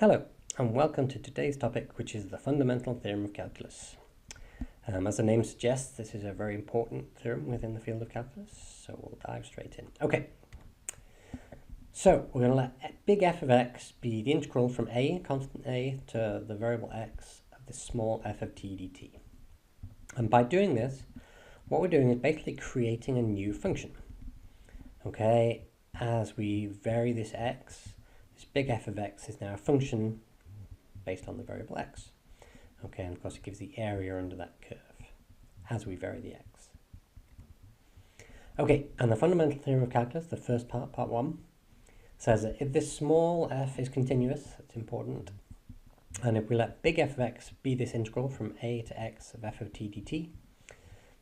Hello, and welcome to today's topic, which is the fundamental theorem of calculus. As the name suggests, this is a very important theorem within the field of calculus, so we'll dive straight in. Okay, so we're going to let big F of x be the integral from a, constant a, to the variable x of this small f of t dt. And by doing this, what we're doing is basically creating a new function. Okay, as we vary this x, this big F of x is now a function based on the variable x. Okay, and of course it gives the area under that curve as we vary the x. Okay, and the fundamental theorem of calculus, the first part, part 1, says that if this small f is continuous, that's important, and if we let big F of x be this integral from a to x of f of t dt,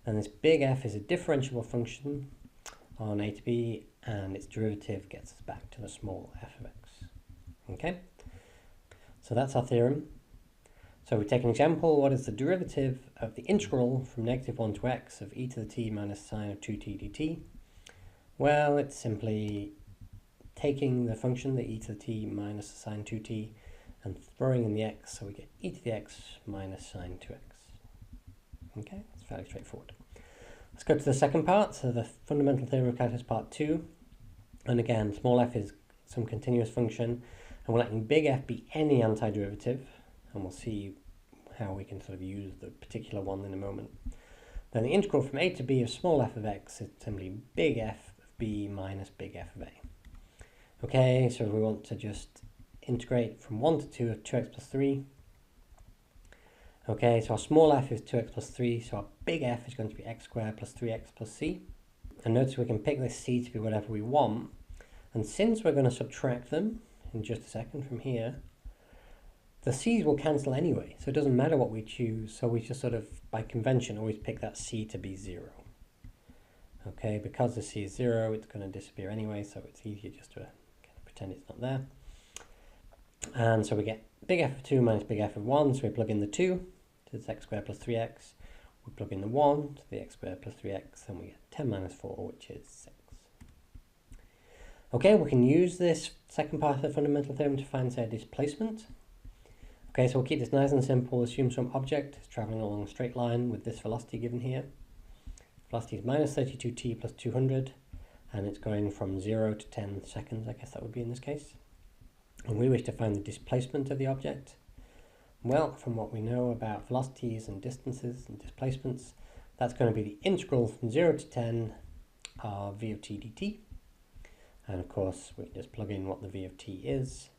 then this big F is a differentiable function on a to b, and its derivative gets us back to the small f of x. Okay, so that's our theorem. So we take an example. What is the derivative of the integral from -1 to x of e to the t minus sine of 2t dt? Well, it's simply taking the function, the e to the t minus the sine 2t, and throwing in the x, so we get e to the x minus sine 2x. Okay, it's fairly straightforward. Let's go to the second part, so the fundamental theorem of calculus part 2. And again, small f is some continuous function, and we're letting big F be any antiderivative, and we'll see how we can sort of use the particular one in a moment. Then the integral from a to b of small f of x is simply big F of b minus big F of a. Okay, so we want to just integrate from 1 to 2 of 2x plus 3. Okay, so our small f is 2x plus 3, so our big F is going to be x squared plus 3x plus c. And notice we can pick this c to be whatever we want. And since we're going to subtract them in just a second from here, the c's will cancel anyway, so it doesn't matter what we choose, so we just sort of, by convention, always pick that c to be 0. Okay, because the c is 0, it's going to disappear anyway, so it's easier just to kind of pretend it's not there. And so we get big F of 2 minus big F of 1, so we plug in the 2 to this x squared plus 3x, we plug in the 1 to the x squared plus 3x, and we get 10 minus 4, which is 6. Okay, we can use this second part of the fundamental theorem to find, say, a displacement. Okay, so we'll keep this nice and simple. Assume some object is traveling along a straight line with this velocity given here. Velocity is minus 32t plus 200, and it's going from 0 to 10 seconds, I guess that would be in this case. And we wish to find the displacement of the object. Well, from what we know about velocities and distances and displacements, that's going to be the integral from 0 to 10 of v of t dt. And of course, we just plug in what the v of t is.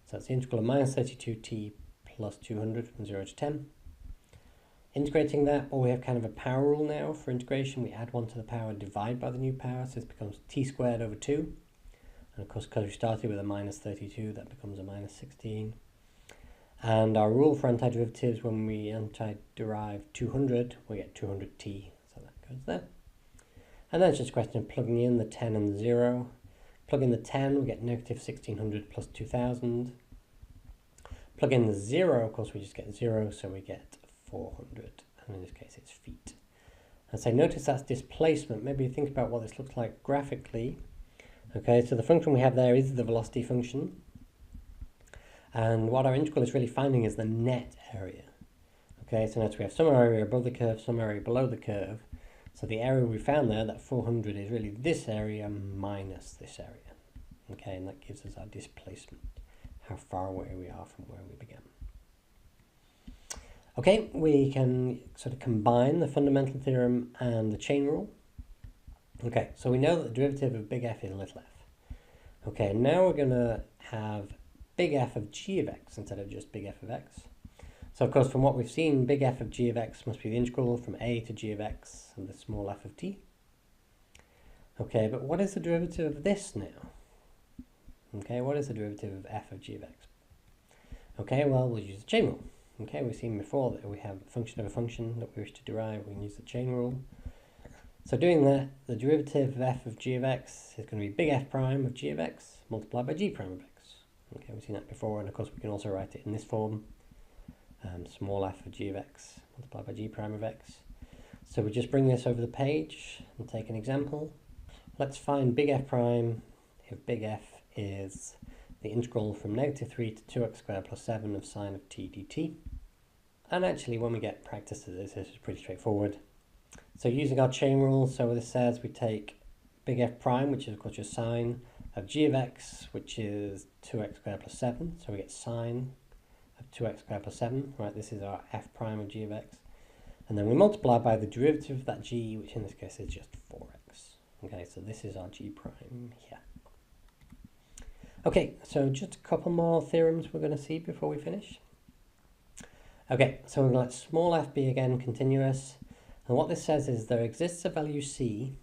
So that's the integral of minus 32t plus 200 from 0 to 10. Integrating that, well, we have kind of a power rule now for integration. We add 1 to the power, divide by the new power, so this becomes t squared over 2. And of course, because we started with a minus 32, that becomes a minus 16. And our rule for antiderivatives, when we antiderive 200, we get 200t, so that goes there. And then it's just a question of plugging in the 10 and the 0. Plug in the 10, we get negative 1600 plus 2000. Plug in the 0, of course we just get 0, so we get 400, and in this case it's feet. And so notice that's displacement. Maybe think about what this looks like graphically. Okay, so the function we have there is the velocity function. And what our integral is really finding is the net area. Okay, so notice we have some area above the curve, some area below the curve. So the area we found there, that 400, is really this area minus this area. Okay, and that gives us our displacement, how far away we are from where we began. Okay, we can sort of combine the fundamental theorem and the chain rule. Okay, so we know that the derivative of big F is little f. Okay, now we're going to have big F of g of x instead of just big F of x. So of course, from what we've seen, big F of g of x must be the integral from a to g of x and the small f of t. Okay, but what is the derivative of this now? Okay, what is the derivative of f of g of x? Okay, well, we'll use the chain rule. Okay, we've seen before that we have a function of a function that we wish to derive. We can use the chain rule. So doing that, the derivative of f of g of x is going to be big F prime of g of x multiplied by g prime of x. Okay, we've seen that before, and of course we can also write it in this form. Small f of g of x multiplied by g prime of x. So we just bring this over the page and take an example. Let's find big F prime if big F is the integral from -3 to 2x squared plus 7 of sine of t dt. And actually, when we get practice to this is pretty straightforward. So using our chain rule, so what this says, we take big F prime, which is of course your sine of g of x, which is 2x squared plus 7. So we get sine of 2x squared plus 7, right? This is our F prime of g of x. And then we multiply by the derivative of that g, which in this case is just 4x. Okay, so this is our g prime here. Okay, so just a couple more theorems we're going to see before we finish. Okay, so we're going to let small f be again continuous. And what this says is there exists a value c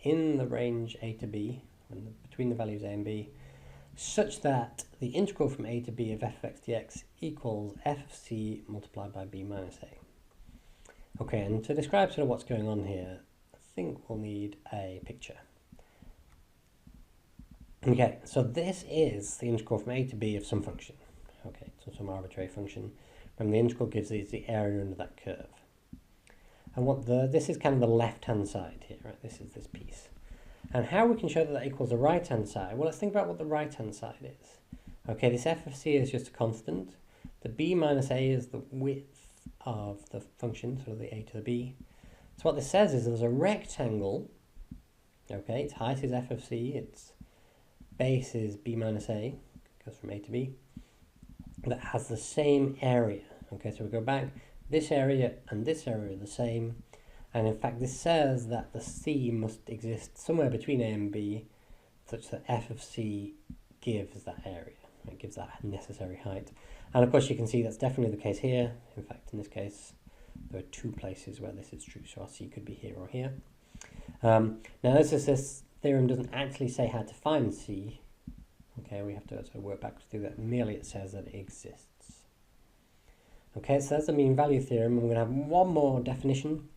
in the range a to b, between the values a and b, such that the integral from a to b of f of x dx equals f of c multiplied by b minus a. Okay, and to describe sort of what's going on here, I think we'll need a picture. Okay, so this is the integral from a to b of some function. Okay, so some arbitrary function. And the integral gives us the area under that curve. And this is kind of the left-hand side here, right? This is this piece. And how we can show that that equals the right-hand side? Well, let's think about what the right-hand side is. Okay, this f of c is just a constant. The b minus a is the width of the function, so the a to the b. So what this says is there's a rectangle. Okay, its height is f of c, its base is b minus a, goes from a to b, that has the same area. Okay, so we go back, this area and this area are the same, and in fact this says that the c must exist somewhere between a and b, such that f of c gives that area, it gives that necessary height. And of course you can see that's definitely the case here. In fact, in this case there are two places where this is true, so our c could be here or here. Now this theorem doesn't actually say how to find c. Okay, we have to sort of work backwards through that. Merely it says that it exists. Okay, so that's the mean value theorem. And we're going to have one more definition,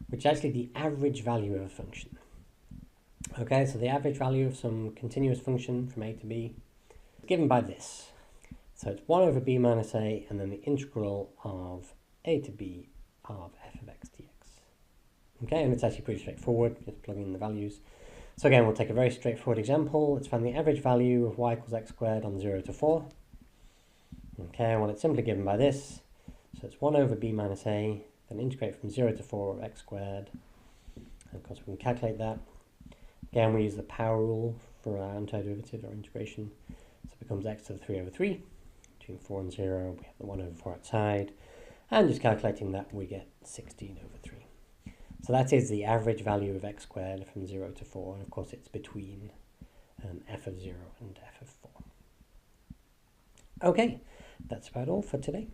which is actually the average value of a function. Okay, so the average value of some continuous function from a to b is given by this. So it's 1 over b minus a, and then the integral of a to b of f of x dx. Okay, and it's actually pretty straightforward, just plugging in the values. So again, we'll take a very straightforward example. Let's find the average value of y equals x squared on 0 to 4. Okay, well, it's simply given by this. So it's 1 over b minus a, then integrate from 0 to 4 of x squared. And of course, we can calculate that. Again, we use the power rule for our antiderivative or integration. So it becomes x to the 3 over 3. Between 4 and 0, we have the 1 over 4 outside. And just calculating that, we get 16 over 3. So that is the average value of x squared from 0 to 4, and of course it's between f of 0 and f of 4. Okay, that's about all for today.